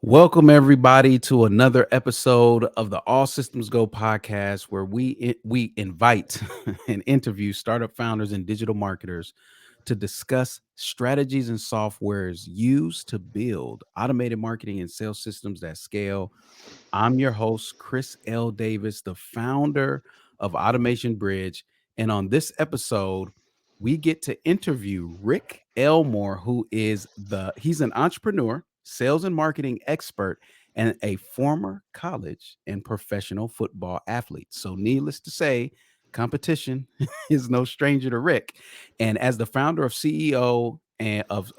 Welcome everybody to another episode of the All Systems Go podcast, where we invite and interview startup founders and digital marketers to discuss strategies and softwares used to build automated marketing and sales systems that scale. I'm your host, Chris L. Davis, the founder of Automation Bridge. And on this episode, we get to interview Rick Elmore, he's an entrepreneur, sales and marketing expert, and a former college and professional football athlete. So needless to say, competition is no stranger to Rick. And as the founder of CEO and of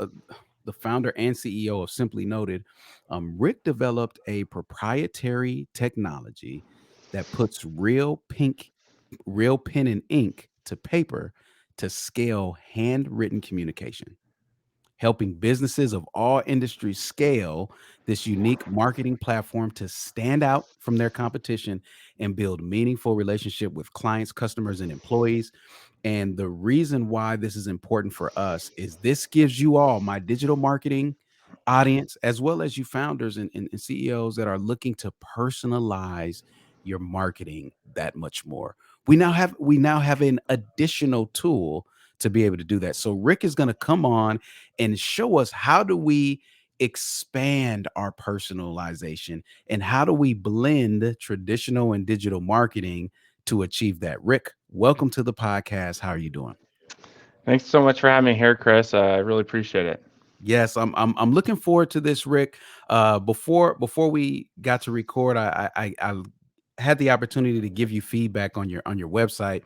the founder and CEO of Simply Noted, Rick developed a proprietary technology that puts real pen and ink to paper to scale handwritten communication, helping businesses of all industries scale this unique marketing platform to stand out from their competition and build meaningful relationship with clients, customers, and employees. And the reason why this is important for us is this gives you all, my digital marketing audience, as well as you founders and CEOs that are looking to personalize your marketing that much more. We now have an additional tool to be able to do that. So Rick is going to come on and show us, how do we expand our personalization and how do we blend traditional and digital marketing to achieve that. Rick, welcome to the podcast. How are you doing? Thanks so much for having me here, Chris. I really appreciate it. Yes, I'm looking forward to this, Rick. Before we got to record, I had the opportunity to give you feedback on your website.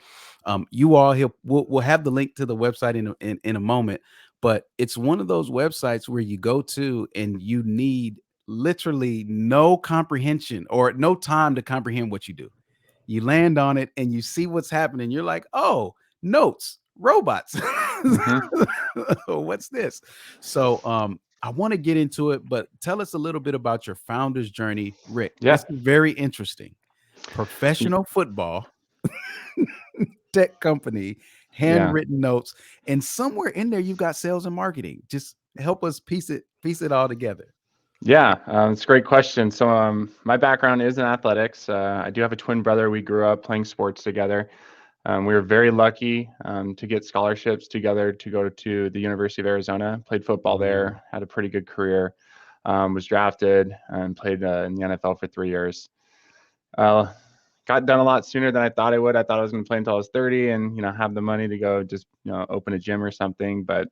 You all, we'll have the link to the website in a moment, but it's one of those websites where you go to and you need literally no comprehension or no time to comprehend what you do. You land on it and you see what's happening. You're like, oh, notes, robots. hmm What's this? So I want to get into it, but tell us a little bit about your founder's journey, Rick. Yeah, This is very interesting. y- Professional football, tech company, yeah, handwritten notes, and somewhere in there you've got sales and marketing. Just help us piece it all together. yeah. It's a great question. My background is in athletics. I do have a twin brother. We grew up playing sports together. We were very lucky to get scholarships together to go to the University of Arizona. Played football Ooh. there. Had a pretty good career. Was drafted and played in the NFL for 3 years. Uh, got done a lot sooner than I thought I would. I thought I was going to play until I was 30 and have the money to go just open a gym or something. But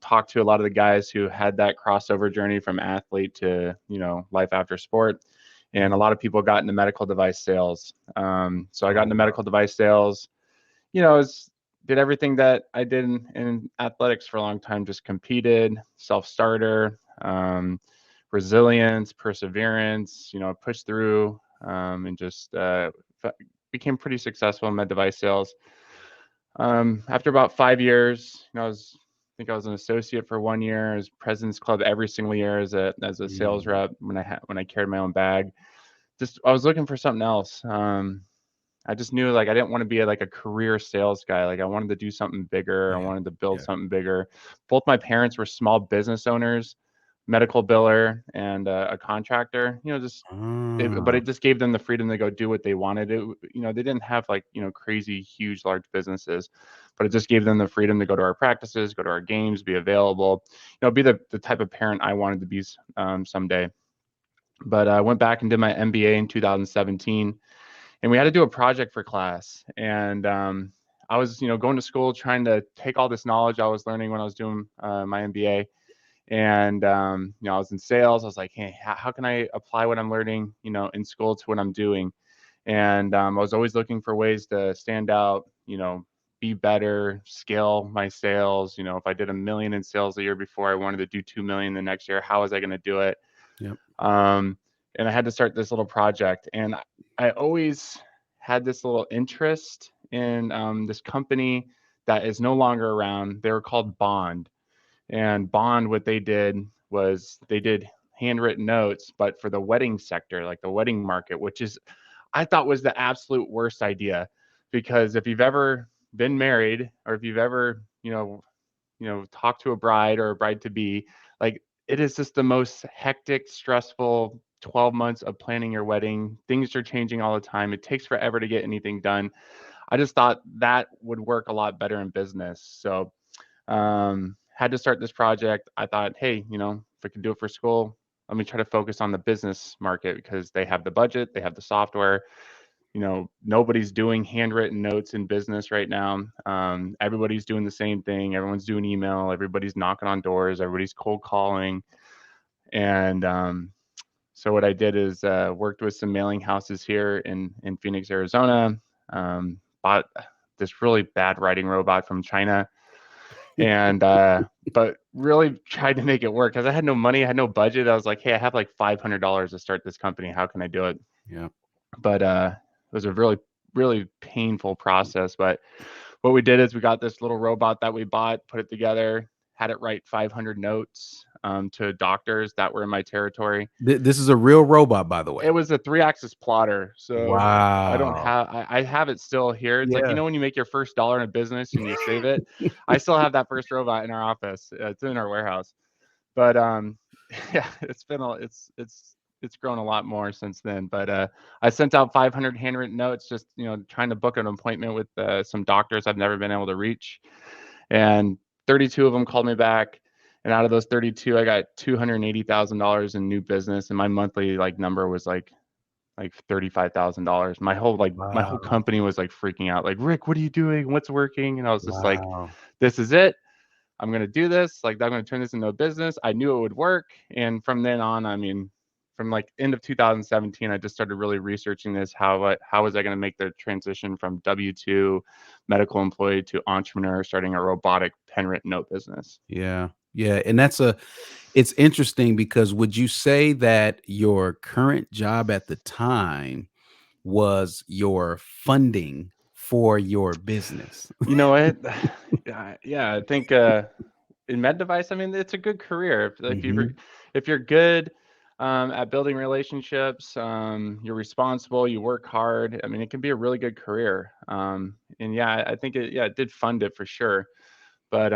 talked to a lot of the guys who had that crossover journey from athlete to life after sport, and a Mhm. lot of people got into medical device sales. So I got Oh, into wow. medical device sales. Did everything that I did in athletics for a long time. Just competed, self starter. Resilience, perseverance, pushed through, and just became pretty successful in med device sales. After about 5 years, I think I was an associate for 1 year. I was President's Club every single year as a sales Mm. rep when I carried my own bag. Just I was looking for something else. I just knew like I didn't want to be like a career sales guy. Like I wanted to do something bigger. I Yeah. wanted to build Yeah. something bigger. Both my parents were small business owners, medical biller and a contractor. But Ah. it just gave them the freedom to go do what they wanted. They didn't have like crazy huge large businesses, but it just gave them the freedom to go to our practices, go to our games, be available. Be the type of parent I wanted to be someday. But I went back and did my MBA in 2017, and we had to do a project for class. And I was going to school trying to take all this knowledge I was learning when I was doing my MBA, and I was in sales. I was like, hey, how can I apply what I'm learning in school to what I'm doing? And I was always looking for ways to stand out, be better, scale my sales. If I did 1 million in sales the year before, I wanted to do 2 million the next year. How was I going to do it? Yep. um, and I had to start this little project. And I always had this little interest in this company that is no longer around. They were called Bond. And Bond, what they did was they did handwritten notes, but for the wedding sector, like the wedding market, which is I thought was the absolute worst idea, because if you've ever been married or if you've ever talked to a bride or a bride to be, like it is just the most hectic, stressful 12 months of planning your wedding. Things are changing all the time. It takes forever to get anything done. I just thought that would work a lot better in business. So, had to start this project. I thought, hey, if I can do it for school, let me try to focus on the business market because they have the budget, they have the software. Nobody's doing handwritten notes in business right now. Everybody's doing the same thing. Everyone's doing email. Everybody's knocking on doors. Everybody's cold calling. And so what I did is worked with some mailing houses here in Phoenix, Arizona. Bought this really bad writing robot from China, and but really tried to make it work because I had no money, I had no budget. I was like, hey, I have like $500 to start this company. How can I do it? Yeah. But it was a really, really painful process. But what we did is we got this little robot that we bought, put it together, had it write 500 notes to doctors that were in my territory. This is a real robot, by the It way. was a 3-axis plotter, so I don't Wow. have I have it still here. It's like, Yeah. when you make your first dollar in a business and you save it? I still have that first robot in our office. It's in our warehouse. But, yeah, it's been a it's grown a lot more since then, but, I sent out 500 handwritten notes just, trying to book an appointment with, some doctors I've never been able to reach, and 32 of them called me back, and out of those 32, I got $280,000 in new business, and my monthly, number was, like $35,000. My whole Wow. company was, freaking out, like, "Rick, what are you doing? What's working?" And I was just like, Wow. "This is it. I'm gonna do this. Like, I'm gonna turn this into a business." I knew it would work, and from then on, I mean, from end of 2017, I just started really researching this. How was I gonna make the transition from W-2 medical employee to entrepreneur, starting a robotic pen written note business? Yeah. Yeah. And it's interesting because would you say that your current job at the time was your funding for your business? You know what? Yeah, I think in med device, I mean, it's a good career Mhm. if you're good at building relationships, you're responsible, you work hard. I mean, it can be a really good career. And yeah, I think it did fund it for sure, but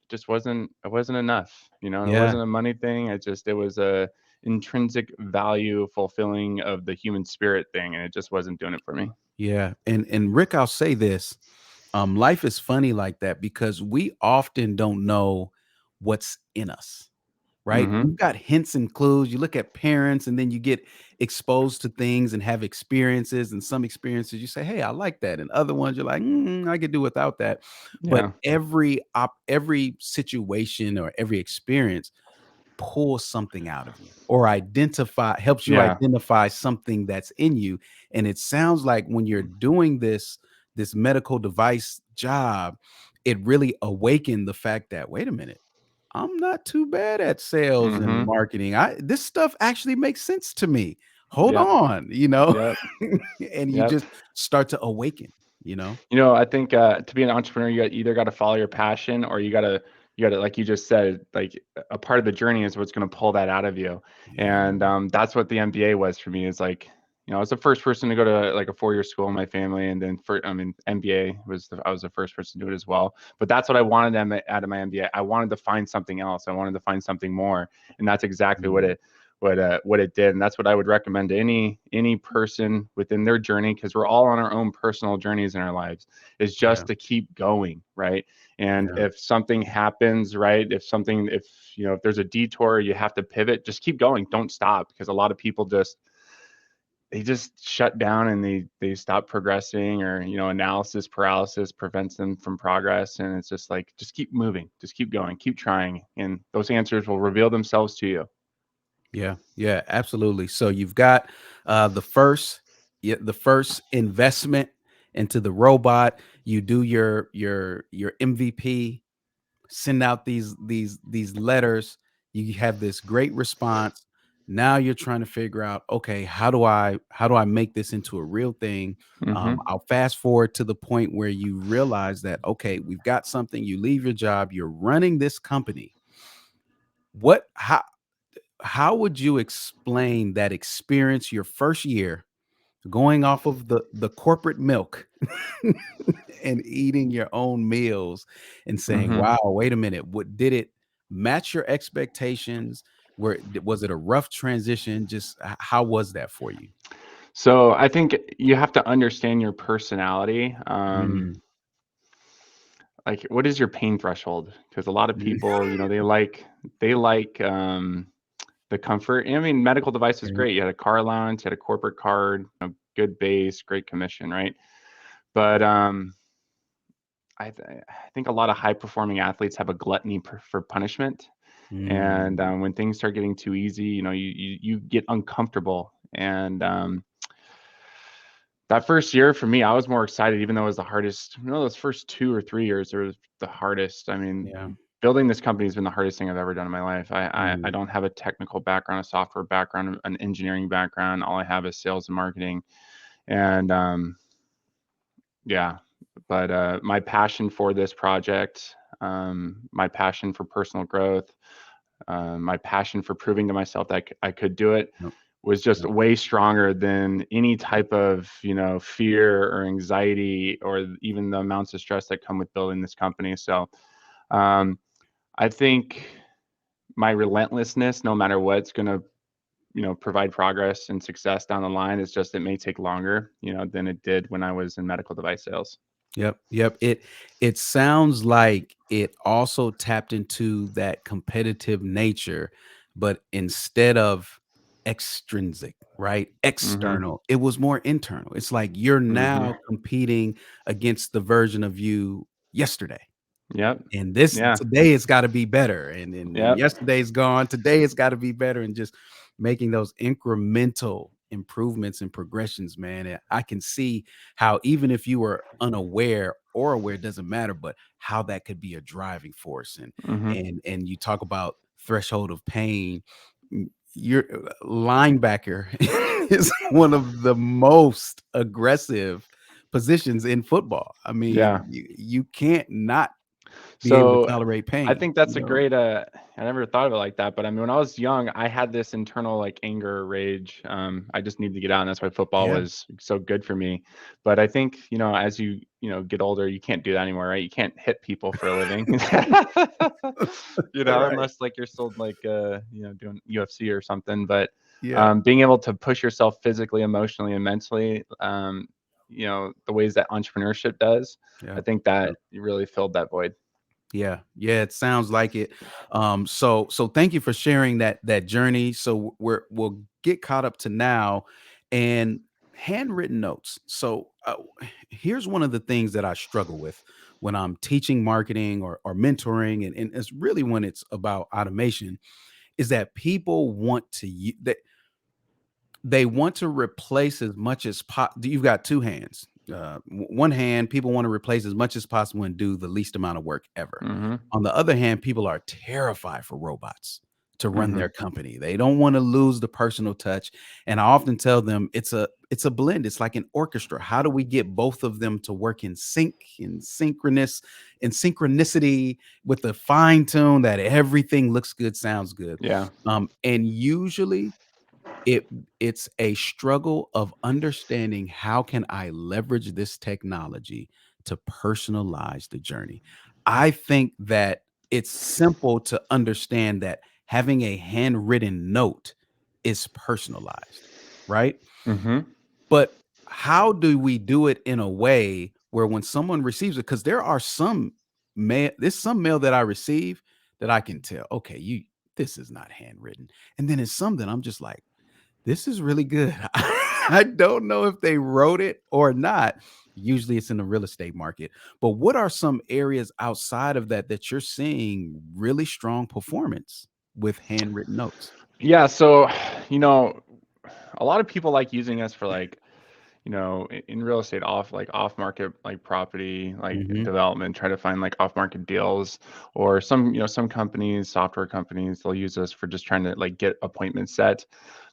just it wasn't enough. It Yeah. wasn't a money thing. It was a intrinsic value fulfilling of the human spirit thing, and it just wasn't doing it for me. Yeah. And Rick, I'll say this. Life is funny like that because we often don't know what's in us. Right? Mm-hmm. We've got hints and clues. You look at parents and then you get exposed to things and have experiences, and some experiences you say, "Hey, I like that." And other ones you're like, I could do without that." But Yeah. every situation or every experience pulls something out of you or helps you Yeah. identify something that's in you. And it sounds like when you're doing this medical device job, it really awakened the fact that, wait a minute, I'm not too bad at sales and Mm-hmm. marketing. This stuff actually makes sense to me. Hold Yep. on, Yep. and you Yep. just start to awaken, you know? I think to be an entrepreneur, you either got to follow your passion, or you got to, like you just said, like a part of the journey is what's going to pull that out of you. Yeah. And that's what the MBA was for me. Is like, I was the first person to go to like a 4-year school in my family, and then MBA I was the first person to do it as well. But that's what I wanted out of my MBA. I wanted to find something else. I wanted to find something more, and that's exactly what Mm, it did. And that's what I would recommend to any person within their journey, because we're all on our own personal journeys in our lives, is yeah, just to keep going, right? And yeah, if something happens, right, if there's a detour, you have to pivot, just keep going, don't stop, because a lot of people just shut down, and they stop progressing, or analysis paralysis prevents them from progress. And it's just like, just keep moving, just keep going, keep trying, and those answers will reveal themselves to you. yeah, yeah, absolutely. So you've got the first investment into the robot. You do your MVP, send out these letters. You have this great response. Now you're trying to figure out, okay, how do I make this into a real thing? Hmm. I'll fast forward to the point where you realize that, okay, we've got something. You leave your job, you're running this company. What how would you explain that experience your first year going off of the corporate milk and eating your own meals and saying, Hmm. "Wow, wait a minute, what did it match your expectations? Was it a rough transition? Just how was that for you? So I think you have to understand your personality. Mm, Like, what is your pain threshold? Because a lot of people, they like the comfort. I mean, medical device is okay. great. You had a car allowance, you had a corporate card, good base, great commission, right? But I think a lot of high performing athletes have a gluttony for punishment. And Mm, when things start getting too easy, you get uncomfortable. And that first year for me, I was more excited, even though it was the hardest. Those first 2 or 3 years were the hardest. I mean, yeah. building this company has been the hardest thing I've ever done in my life. I Mm, don't have a technical background, a software background, an engineering background. All I have is sales and marketing. And yeah, but my passion for this project, my passion for personal growth, my passion for proving to myself that I could do it yep, was just yep, way stronger than any type of fear or anxiety or even the amounts of stress that come with building this company. So um, I think my relentlessness, no matter what's going to provide progress and success down the line, is just it may take longer than it did when I was in medical device sales. yep, yep. It sounds like it also tapped into that competitive nature, but instead of extrinsic, right? Hmm. External, it was more internal. It's like you're Hmm. now competing against the version of you yesterday. Yep. And this Yeah. today it's gotta be better, and Yep. yesterday's gone, today it's gotta be better, and just making those incremental improvements and progressions, man, and I can see how even if you were unaware or aware, doesn't matter, but how that could be a driving force, and Hmm. and you talk about threshold of pain, your linebacker is one of the most aggressive positions in football. I Yeah. mean, you can't not be able to So tolerate I pain, think that's a great I never thought of it like that, but I mean when I was young, I had this internal like anger, rage. I just needed to get out, and that's why football Yeah, was so good for me. But I think, as you get older, you can't do that anymore, right? You can't hit people for a living. right. Unless like you're still like doing UFC or something. But Yeah, being able to push yourself physically, emotionally, and mentally, the ways that entrepreneurship does, I yeah, think yeah, that really filled that void. yeah, yeah, it sounds like it. So thank you for sharing that journey. So we'll get caught up to now and handwritten notes. So here's one of the things that I struggle with when I'm teaching marketing or mentoring, and it's really when it's about automation, is that people want to use they want to replace as much as you've got two hands. One hand, people want to replace as much as possible and do the least amount of work ever. Mhm. On the other hand, people are terrified for robots to run Mhm. their company. They don't want to lose the personal touch. And I often tell them it's a blend. It's like an orchestra. How do we get both of them to work in sync, in synchronicity with the fine tune that everything looks good, sounds good. Yeah. And usually it it's a struggle of understanding how can I leverage this technology to personalize the journey. I think that it's simple to understand that having a handwritten note is personalized, right? Mhm. But how do we do it in a way where when someone receives it, because there are some mail, there's some mail that I receive that I can tell, okay, this is not handwritten. And then it's some that I'm just like, this is really good. I don't know if they wrote it or not. Usually it's in the real estate market. But what are some areas outside of that that you're seeing really strong performance with handwritten notes? Yeah, so, you know, a lot of people like using us for like, in real estate off market like property, like Mhm. development, try to find like off market deals, or some companies, software companies, they'll use us for just trying to like get appointments set.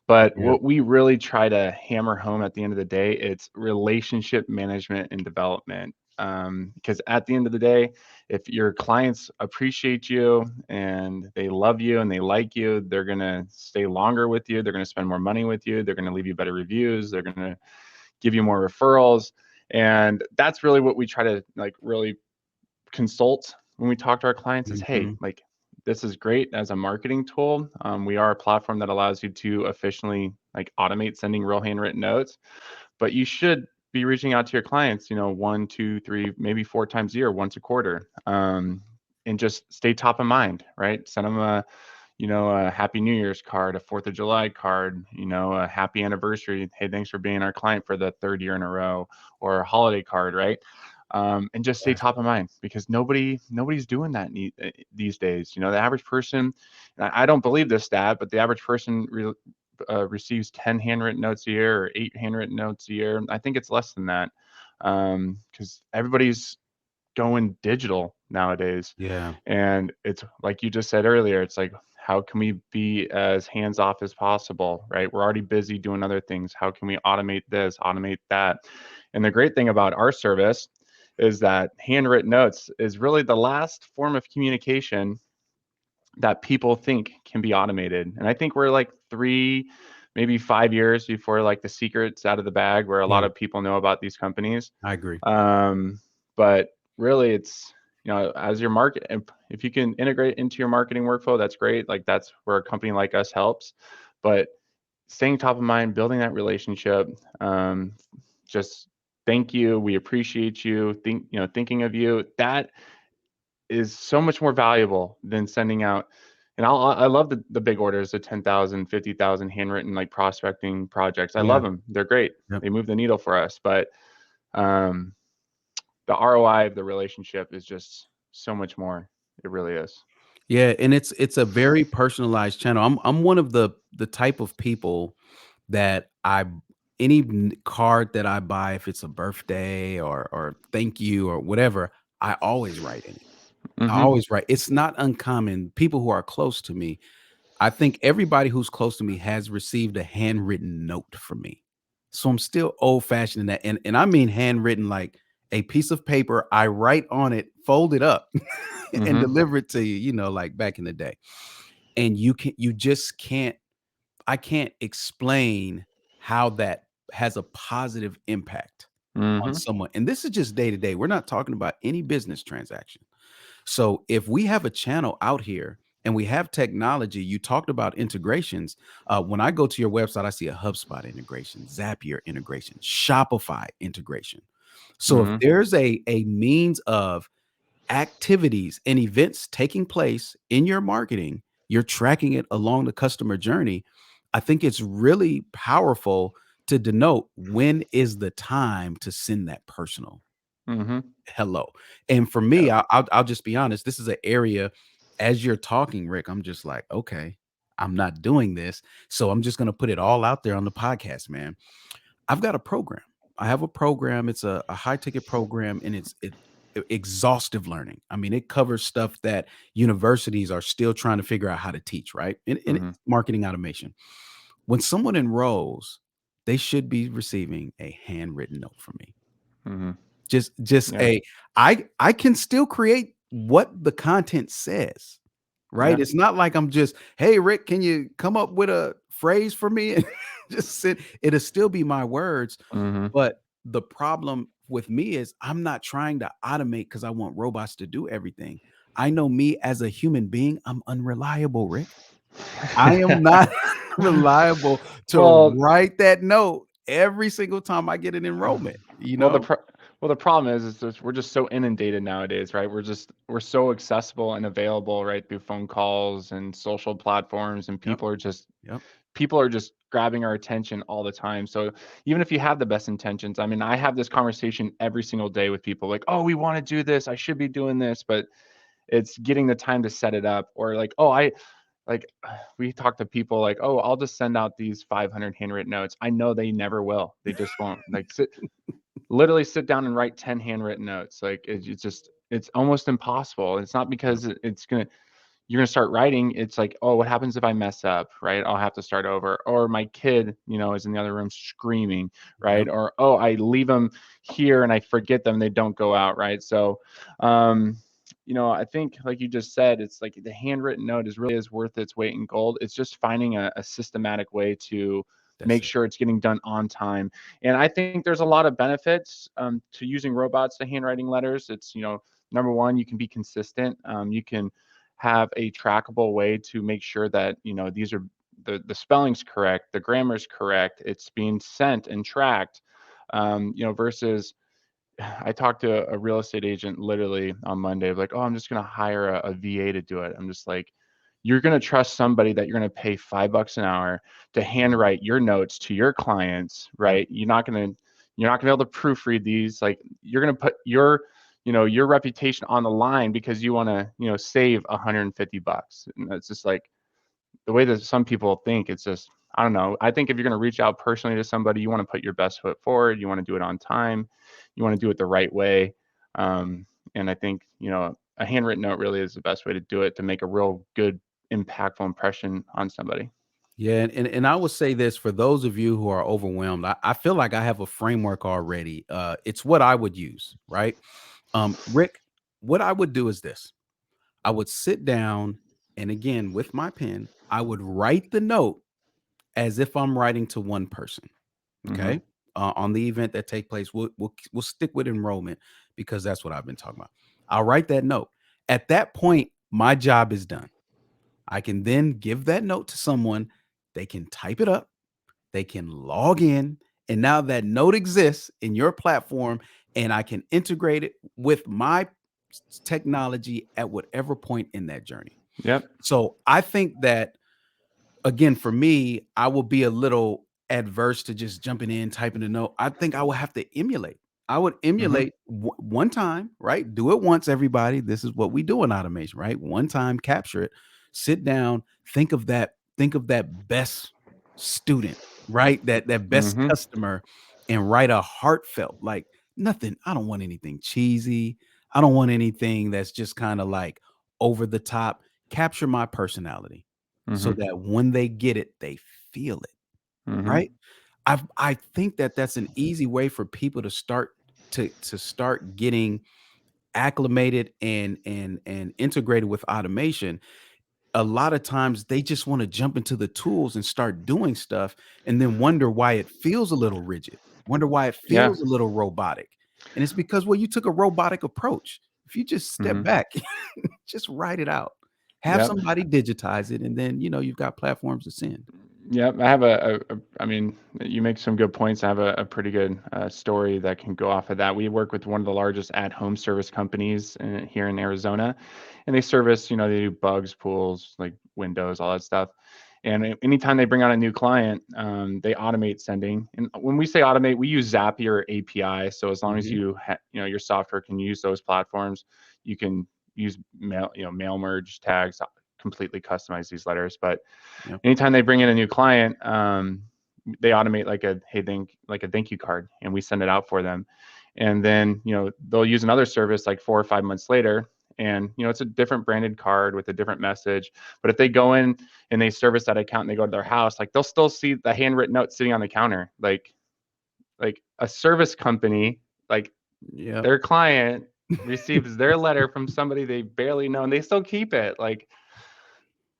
But Yeah. what we really try to hammer home at the end of the day, it's relationship management and development. Because at the end of the day, if your clients appreciate you and they love you and they like you, they're gonna stay longer with you. They're gonna spend more money with you. They're gonna leave you better reviews. They're gonna give you more referrals. And that's really what we try to like really consult when we talk to our clients is, hey, Mhm. like this is great as a marketing tool. We are a platform that allows you to efficiently like automate sending real handwritten notes, but you should be reaching out to your clients, you know, one, two, three, maybe four times a year, once a quarter, and just stay top of mind, right? Send them a, you know, a happy New Year's card, a 4th of July card, you know, a happy anniversary. Hey, thanks for being our client for the third year in a row, or a holiday card, right? And just stay Yeah. top of mind, because nobody's doing that these days. You know, the average person, and I don't believe this stat, but the average person receives 10 handwritten notes a year or 8 handwritten notes a year. I think it's less than that, because everybody's going digital nowadays. Yeah. And it's like you just said earlier, it's like, how can we be as hands off as possible, right? We're already busy doing other things. How can we automate this, automate that? And the great thing about our service is that handwritten notes is really the last form of communication that people think can be automated. And I think we're like 3, maybe 5 years before like the secret's out of the bag, where a lot Yeah. of people know about these companies. I agree. Um, but really, it's, you know, as your market, if you can integrate into your marketing workflow, that's great. Like, that's where a company like us helps. But staying top of mind, building that relationship, just thank you, we appreciate you, thinking of you. That is so much more valuable than sending out. And I love the big orders, the 10,000, 50,000 handwritten like prospecting projects. I Yeah. love them. They're great. Yep. They move the needle for us. But um, the ROI of the relationship is just so much more. It really is. Yeah, and it's a very personalized channel. I'm one of the type of people that any card that I buy, if it's a birthday or thank you or whatever, I always write in it. I Mm-hmm. always write. It's not uncommon. People who are close to me, I think everybody who's close to me has received a handwritten note from me. So I'm still old fashioned in that. And I mean handwritten, like a piece of paper, I write on it, fold it up and Mm-hmm. deliver it to you, like back in the day. And you just can't, I can't explain how that has a positive impact on Mm-hmm. someone. And this is just day to day. We're not talking about any business transaction. So if we have a channel out here and we have technology, you talked about integrations. When I go to your website, I see a HubSpot integration, Zapier integration, Shopify integration. So if Mm-hmm. there's a means of activities and events taking place in your marketing, you're tracking it along the customer journey. I think it's really powerful to denote when is the time to send that personal Mm-hmm. hello. And for me, Yep. I'll just be honest. This is an area, as you're talking, Rick, I'm just like, okay, I'm not doing this, so I'm just gonna put it all out there on the podcast, man. I've got a program. I have a program. It's a high ticket program, and exhaustive learning. I mean, it covers stuff that universities are still trying to figure out how to teach, right? And Mm-hmm. it's marketing automation. When someone enrolls, they should be receiving a handwritten note from me. Mm-hmm. Just Yeah. a I can still create what the content says, right? Yeah. It's not like I'm just, "Hey, Rick, can you come up with a phrase for me?" And just send it'll still be my words, Mm-hmm. but the problem with me is I'm not trying to automate because I want robots to do everything. I know me as a human being, I'm unreliable, Rick. I am not reliable to Well, write that note every single time I get an enrollment, you Well, know? the problem is just, we're just so inundated nowadays, right? We're so accessible and available, right, through phone calls and social platforms, and Yep, yep. people are just grabbing our attention all the time. So even if you have the best intentions, I mean, I have this conversation every single day with people, like, oh, we want to do this, I should be doing this, but it's getting the time to set it up, or like, oh, I like we talk to people like, oh, I'll just send out these 500 handwritten notes. I know they never will. They just won't. Like, literally sit down and write 10 handwritten notes. Like, it's just, it's almost impossible. It's not Yep, because you're gonna start writing. It's like, oh, what happens if I mess up, right? I'll have to start over. Or my kid, is in the other room screaming, right? yep. Or, oh, I leave them here and I forget them, they don't go out, right? So um I think, like you just said, it's like the handwritten note is worth its weight in gold. It's just finding a systematic way to That's make it. sure it's getting done on time. And I think there's a lot of benefits to using robots to handwriting letters. It's, number one, you can be consistent. You can have a trackable way to make sure that, these are the spelling's correct, the grammar's correct, it's being sent and tracked, versus I talked to a real estate agent literally on Monday, like, oh, I'm just going to hire a VA to do it. I'm just like, you're going to trust somebody that you're going to pay $5 an hour to handwrite your notes to your clients, Yep. right? You're not going to be able to proofread these. Like, you're going to put your reputation on the line because you want to, save $150. And it's just like, the way that some people think, it's just, I don't know. I think if you're going to reach out personally to somebody, you want to put your best foot forward. You want to do it on time. You want to do it the right way. And I think, a handwritten note really is the best way to do it, to make a real good, impactful impression on somebody. Yeah, and I would say this for those of you who are overwhelmed. I feel like I have a framework already. It's what I would use, right? Rick, what I would do is this. I would sit down and again with my pen, I would write the note as if I'm writing to one person. Mm-hmm. Okay. On the event that take place, we'll stick with enrollment because that's what I've been talking about. I'll write that note. At that point, my job is done. I can then give that note to someone. They can type it up, they can log in, and now that note exists in your platform, and I can integrate it with my technology at whatever point in that journey. Yep. So I think that again, for me, I will be a little adverse to just jumping in, typing a note. I think I will have to emulate. I would Mm-hmm. emulate one time, right? Do it once, everybody. This is what we do in automation, right? One time, capture it, sit down, think of that best student, right? That best Mm-hmm. customer, and write a heartfelt, like nothing. I don't want anything cheesy. I don't want anything that's just kind of like over the top. Capture my personality so Mm-hmm. that when they get it, they feel it, Mm-hmm. right? I think that that's an easy way for people to start to start getting acclimated and integrated with automation. A lot of times they just want to jump into the tools and start doing stuff and then wonder why it feels a little rigid, wonder why it Yeah. feels a little robotic. And it's because, well, you took a robotic approach. If you just step Mm-hmm. back, just write it out, have Yep. somebody digitize it, and then you've got platforms to send. Yep, I have I mean, you make some good points. I have a pretty good story that can go off of that. We work with one of the largest at-home service companies here in Arizona, and they service, they do bugs, pools, like windows, all that stuff. And anytime they bring on a new client, they automate sending. And when we say automate, we use Zapier API. So as long as Mhm. your software can use those platforms, you can use mail merge tags, completely customize these letters. But Yep. anytime they bring in a new client, they automate like a thank you card, and we send it out for them. And then they'll use another service like 4 or 5 months later, and it's a different branded card with a different message. But if they go in and they service that account and they go to their house, like they'll still see the handwritten note sitting on the counter, like a service company, like Yep. their client receives their letter from somebody they barely know, and they still keep it. Like,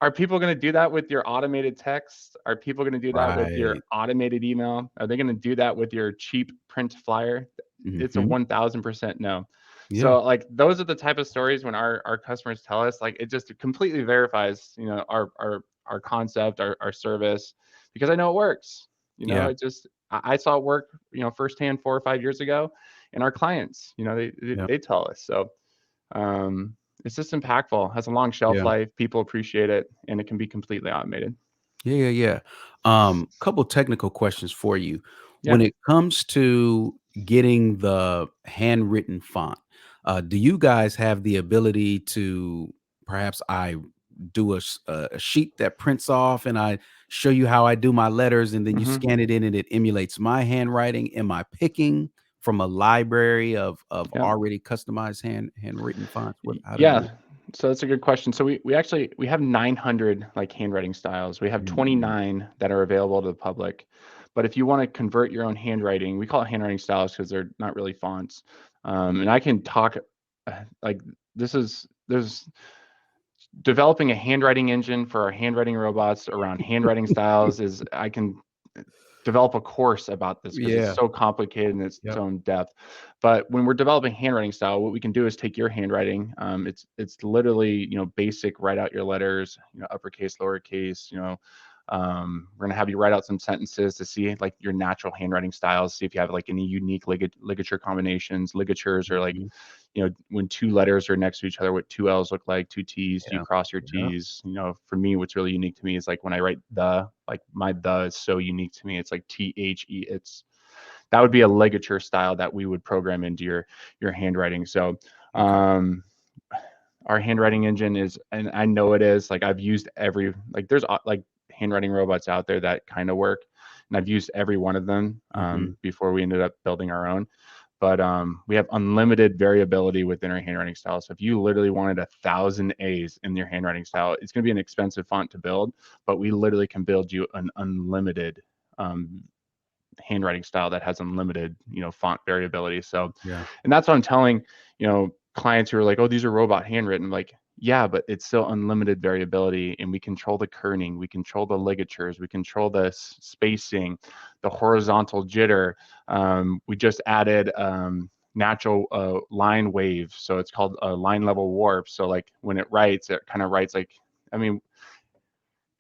are people going to do that with your automated text? Are people going to do that with your Right. automated email? Are they going to do that with your cheap print flyer? It's a Mhm. 1000% no. Yeah. So like those are the type of stories when our customers tell us, like it just completely verifies, our concept, our service, because I know it works. Yeah. It just I saw it work, firsthand 4 or 5 years ago, and our clients, they, Yep. they tell us. So um, it's just impactful, has a long shelf Yeah. life, people appreciate it, and it can be completely automated. Yeah, yeah, yeah. Couple technical questions for you. Yeah. When it comes to getting the handwritten font, do you guys have the ability to perhaps I do a sheet that prints off and I show you how I do my letters and then you Hmm. scan it in and it emulates my handwriting? Am I picking from a library of Yeah. already customized handwritten fonts? How does it Yeah. work? So that's a good question. So we have 900 like handwriting styles. We have Mhm. 29 that are available to the public. But if you want to convert your own handwriting, we call it handwriting styles because they're not really fonts. And I can talk like there's developing a handwriting engine for our handwriting robots around handwriting styles is I can develop a course about this because it's Yeah. so complicated and it's Yep. so in depth. But when we're developing handwriting style, what we can do is take your handwriting. It's literally, basic, write out your letters, uppercase, lowercase. We're gonna have you write out some sentences to see like your natural handwriting styles, see if you have like any unique ligature combinations. Ligatures are like, Mhm. when two letters are next to each other, what two L's look like, two T's, do you Yeah. cross your Yeah. T's? For me, what's really unique to me is like when I write like my the is so unique to me. It's like THE. That would be a ligature style that we would program into your handwriting. So, Okay. um, our handwriting engine is, and I know it is, like I've used like there's like handwriting robots out there that kind of work, and I've used every one of them Mhm. before we ended up building our own. But we have unlimited variability within our handwriting style. So if you literally wanted 1,000 A's in your handwriting style, it's going to be an expensive font to build, but we literally can build you an unlimited um, handwriting style that has unlimited, font variability. So, Yeah. and that's what I'm telling, clients who are like, oh, these are robot handwritten. Like, yeah, but it's still unlimited variability, and we control the kerning, we control the ligatures, we control the spacing, the horizontal jitter. We just added natural line waves, so it's called line level warp. So like when it kind of writes like, I mean,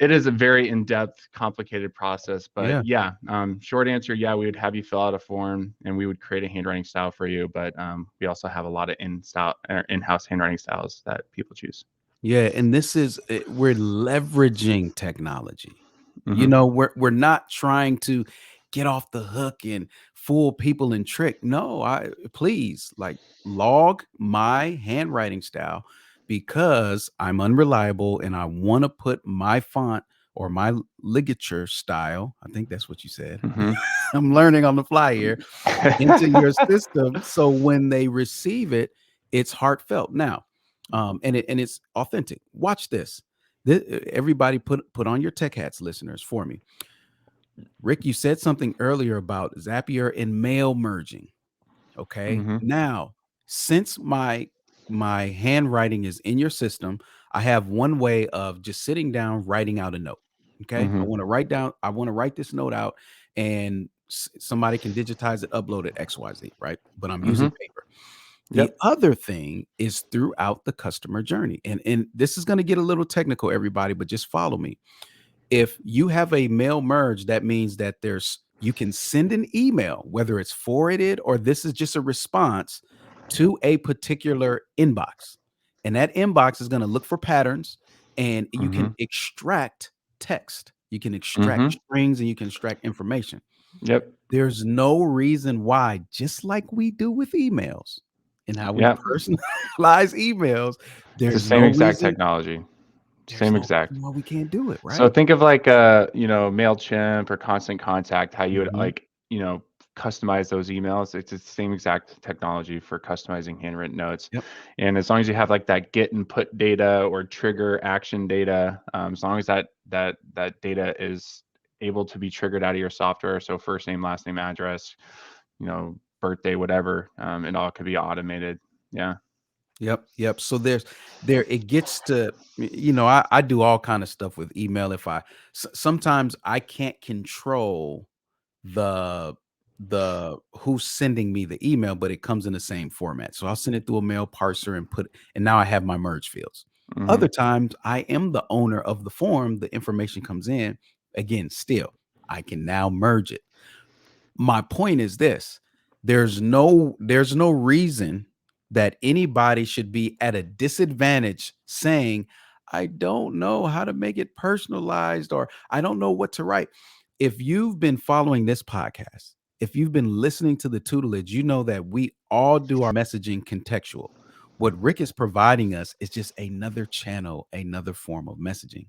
it is a very in-depth, complicated process, but Yeah. yeah, short answer, yeah, we would have you fill out a form and we would create a handwriting style for you. But we also have a lot of in-house handwriting styles that people choose. Yeah, and this is we're leveraging technology. Mm-hmm. We're not trying to get off the hook and fool people and trick. No, I please like log my handwriting style because I'm unreliable and I want to put my font or my ligature style. I think that's what you said. Mm-hmm. I'm learning on the fly here into your system so when they receive it, it's heartfelt. Now, and it's authentic. Watch this. Everybody put on your tech hats, listeners, for me. Rick, you said something earlier about Zapier and mail merging. Okay. Mm-hmm. Now, since my handwriting is in your system, I have one way of just sitting down, writing out a note. Okay. Mm-hmm. I want to write this note out and somebody can digitize it, upload it, XYZ, right? But I'm Mm-hmm. using paper. The Yep. other thing is throughout the customer journey. And this is going to get a little technical, everybody, but just follow me. If you have a mail merge, that means that you can send an email, whether it's forwarded or this is just a response to a particular inbox. And that inbox is going to look for patterns and you Mm-hmm. can extract text. You can extract Mm-hmm. strings and you can extract information. Yep. There's no reason why, just like we do with emails and how we Yep. personalize emails, It's the there's same no exact reason technology. there's Same no exact. reason why we can't do it, So right? think of like MailChimp or Constant Contact, how you would Mhm. like, customize those emails. It's the same exact technology for customizing handwritten notes. Yep. And as long as you have like that get and put data or trigger action data, as long as that data is able to be triggered out of your software, so first name, last name, address, birthday, whatever, it all could be automated. Yeah. Yep, yep. So there it gets to I do all kind of stuff with email if sometimes I can't control the who's sending me the email, but it comes in the same format. So I'll send it through a mail parser and now I have my merge fields. Mm-hmm. Other times I am the owner of the form, the information comes in. Again, still, I can now merge it. My point is this: there's no reason that anybody should be at a disadvantage saying, I don't know how to make it personalized or I don't know what to write. If you've been following this podcast, if you've been listening to the tutelage, you know that we all do our messaging contextual. What Rick is providing us is just another channel, another form of messaging.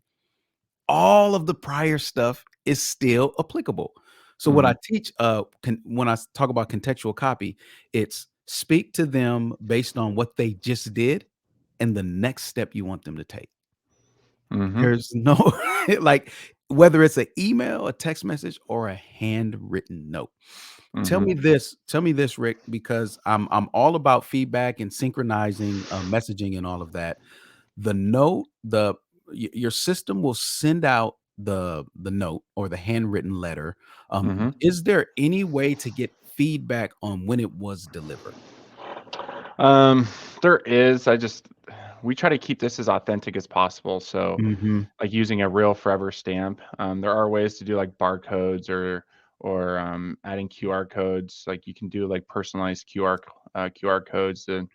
All of the prior stuff is still applicable. So what Mm-hmm. I teach when I talk about contextual copy, it's speak to them based on what they just did and the next step you want them to take. Mm-hmm. There's no like whether it's an email, a text message, or a handwritten note. Mm-hmm. Tell me this, Rick, because I'm all about feedback and synchronizing messaging and all of that. The note, your system will send out the note or the handwritten letter, Hmm. is there any way to get feedback on when it was delivered? Um, there is. We try to keep this as authentic as possible. So, Mhm. like using a real forever stamp. There are ways to do like barcodes or adding QR codes. Like you can do like personalized QR codes. And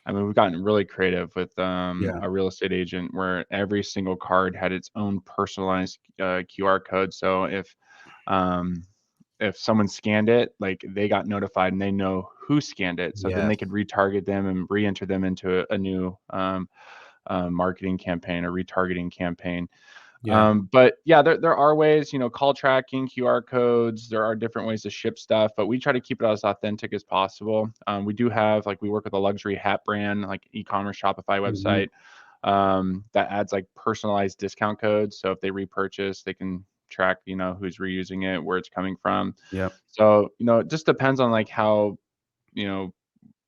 I mean, we've gotten really creative with Yeah. a real estate agent where every single card had its own personalized QR code. So um, if someone scanned it, like they got notified and they know who scanned it. So then Yes. they could retarget them and re-enter them into a new marketing campaign or retargeting campaign. Yeah. But yeah, there are ways, call tracking, QR codes. There are different ways to ship stuff, but we try to keep it as authentic as possible. We do have like we work with a luxury hat brand, like e-commerce Shopify Mhm. website that adds like personalized discount codes. So if they repurchase, they can track, who's reusing it, where it's coming from. Yep. So it just depends on like how you know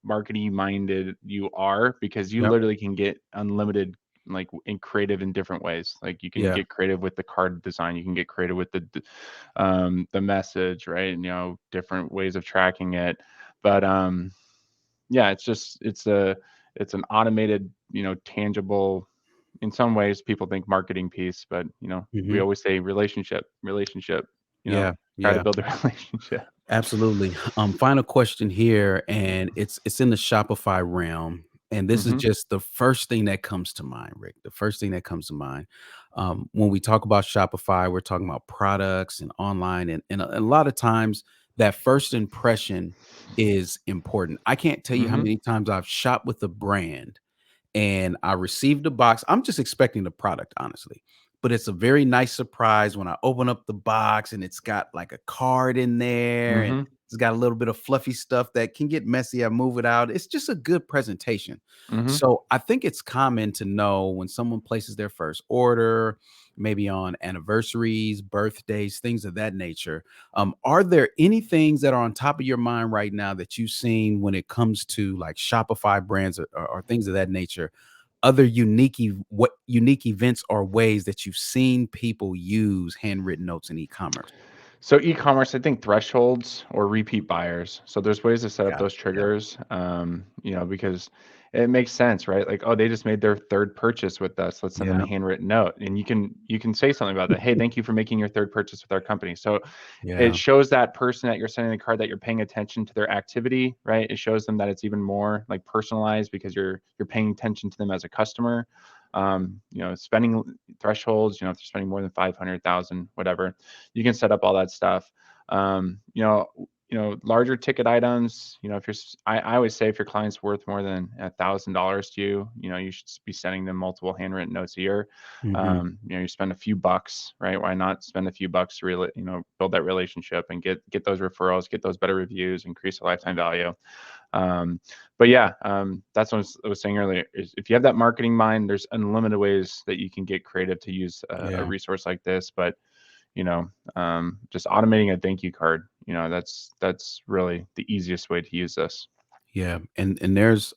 marketing minded you are because you Yep. literally can get unlimited like in creative in different ways. Like you can Yeah. get creative with the card design, you can get creative with the message, right? And different ways of tracking it. But yeah, it's an automated, tangible, in some ways people think marketing piece, but we Mhm. always say relationship, Yeah. try to Yeah. build a relationship. Absolutely. Final question here, and it's in the Shopify realm, and this is Hmm. just the first thing that comes to mind, Rick. The first thing that comes to mind when we talk about Shopify, we're talking about products and online, and a lot of times that first impression is important. I can't tell you how Hmm. many times I've shopped with a brand and I received a box. I'm just expecting the product, honestly. But it's a very nice surprise when I open up the box and it's got like a card in there and Hmm. it's got a little bit of fluffy stuff that can get messy. I move it out. It's just a good presentation. Hmm. So I think it's common to know when someone places their first order, maybe on anniversaries, birthdays, things of that nature. Are there any things that are on top of your mind right now that you've seen when it comes to like Shopify brands or things of that nature? Other what unique events or ways that you've seen people use handwritten notes in e-commerce? So e-commerce, I think thresholds or repeat buyers. So there's ways to set up Yeah, those yeah, triggers, because it makes sense, right? Like, oh, they just made their third purchase with us. Let's send them a yeah, handwritten note, and you can say something about that. Hey, thank you for making your third purchase with our company. So it yeah, shows that person that you're sending the card that you're paying attention to their activity, right? It shows them that it's even more like personalized because you're paying attention to them as a customer. Spending thresholds, if they're spending more than 500,000, whatever, you can set up all that stuff. Larger ticket items, if I always say if your client's worth more than $1,000 to you, you should be sending them multiple handwritten notes a year. mhm, You spend a few bucks, right? Why not spend a few bucks to really, build that relationship and get those referrals, get those better reviews, increase the lifetime value. Um, but yeah, that's what I was saying earlier. Is if you have that marketing mind, there's unlimited ways that you can get creative to use a yeah, resource like this. But just automating a thank you card, that's really the easiest way to use this. yeah, and there's,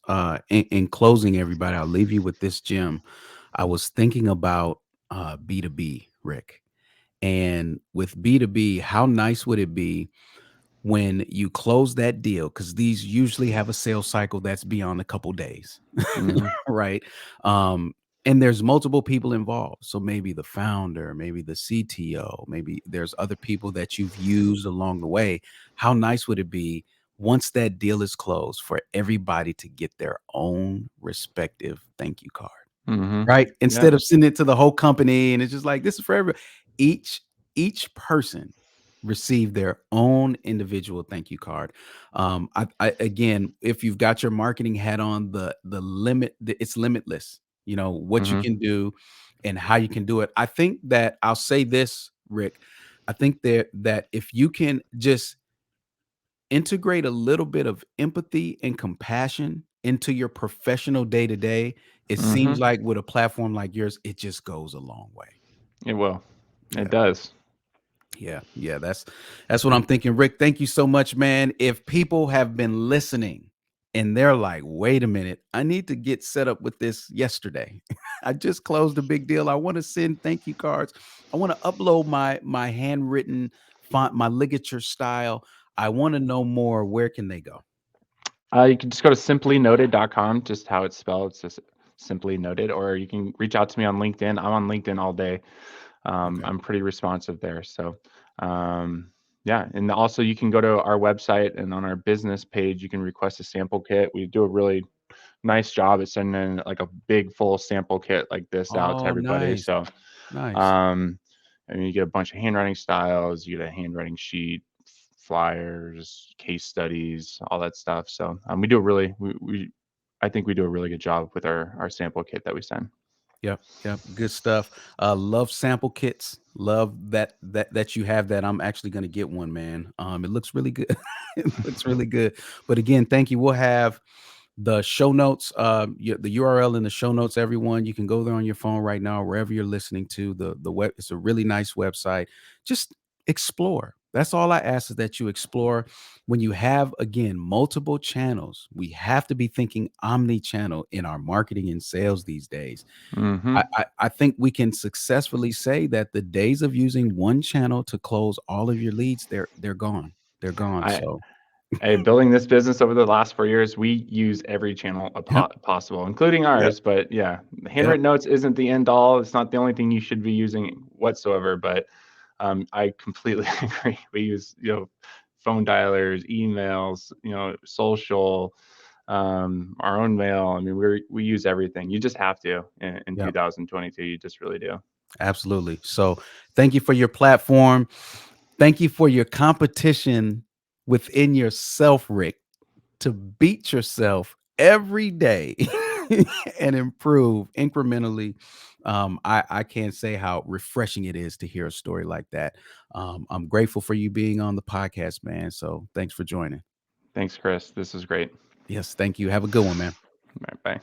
in closing, everybody, I'll leave you with this gem. I was thinking about, B2B, Rick, and with B2B, how nice would it be when you close that deal, because these usually have a sales cycle that's beyond a couple days, Hmm. right? Um, and there's multiple people involved. So maybe the founder, maybe the CTO, maybe there's other people that you've used along the way. How nice would it be once that deal is closed for everybody to get their own respective thank you card? Hmm. Right? Yeah. Instead of sending it to the whole company and it's just like, "This is for every" each each person receive their own individual thank you card. I again, if you've got your marketing hat on, it's limitless, what you Hmm. can do and how you can do it. I think that I'll say this, Rick, I think that if you can just integrate a little bit of empathy and compassion into your professional day to day, it seems Hmm. like with a platform like yours, it just goes a long way. It will. It Yeah. does. Yeah. Yeah. That's what I'm thinking. Rick, thank you so much, man. If people have been listening and they're like, wait a minute, I need to get set up with this yesterday. I just closed a big deal. I want to send thank you cards. I want to upload my handwritten font, my ligature style. I want to know more. Where can they go? You can just go to simplynoted.com, just how it's spelled. It's just simply noted, or you can reach out to me on LinkedIn. I'm on LinkedIn all day. Okay. I'm pretty responsive there. So, yeah. And also, you can go to our website, and on our business page, you can request a sample kit. We do a really nice job at sending like a big full sample kit like this out to Oh, everybody. nice. So, Nice. um, I mean, you get a bunch of handwriting styles, you get a handwriting sheet, flyers, case studies, all that stuff. So, we do a really, I think we do a really good job with our sample kit that we send. Yep, yep, good stuff. Love sample kits. Love that you have that. I'm actually gonna get one, man. It looks really good. It looks really good. But again, thank you. We'll have the show notes, the URL in the show notes. Everyone, you can go there on your phone right now, wherever you're listening to the web. It's a really nice website. Just explore. That's all I ask, is that you explore. When you have, again, multiple channels, we have to be thinking omni-channel in our marketing and sales these days. Hmm. I think we can successfully say that the days of using one channel to close all of your leads, they're gone. They're gone. I So Building this business over the last 4 years, we use every channel yep, possible, including yep, ours. But yeah, yep, handwritten notes isn't the end all. It's not the only thing you should be using whatsoever. But I completely agree. We use, phone dialers, emails, social, our own mail. I mean, we use everything. You just have to in yep. 2022. You just really do. Absolutely. So thank you for your platform. Thank you for your competition within yourself, Rick, to beat yourself every day and improve incrementally. I can't say how refreshing it is to hear a story like that. I'm grateful for you being on the podcast, man. So thanks for joining. Thanks, Chris. This is great. Yes, thank you. Have a good one, man. All right, bye.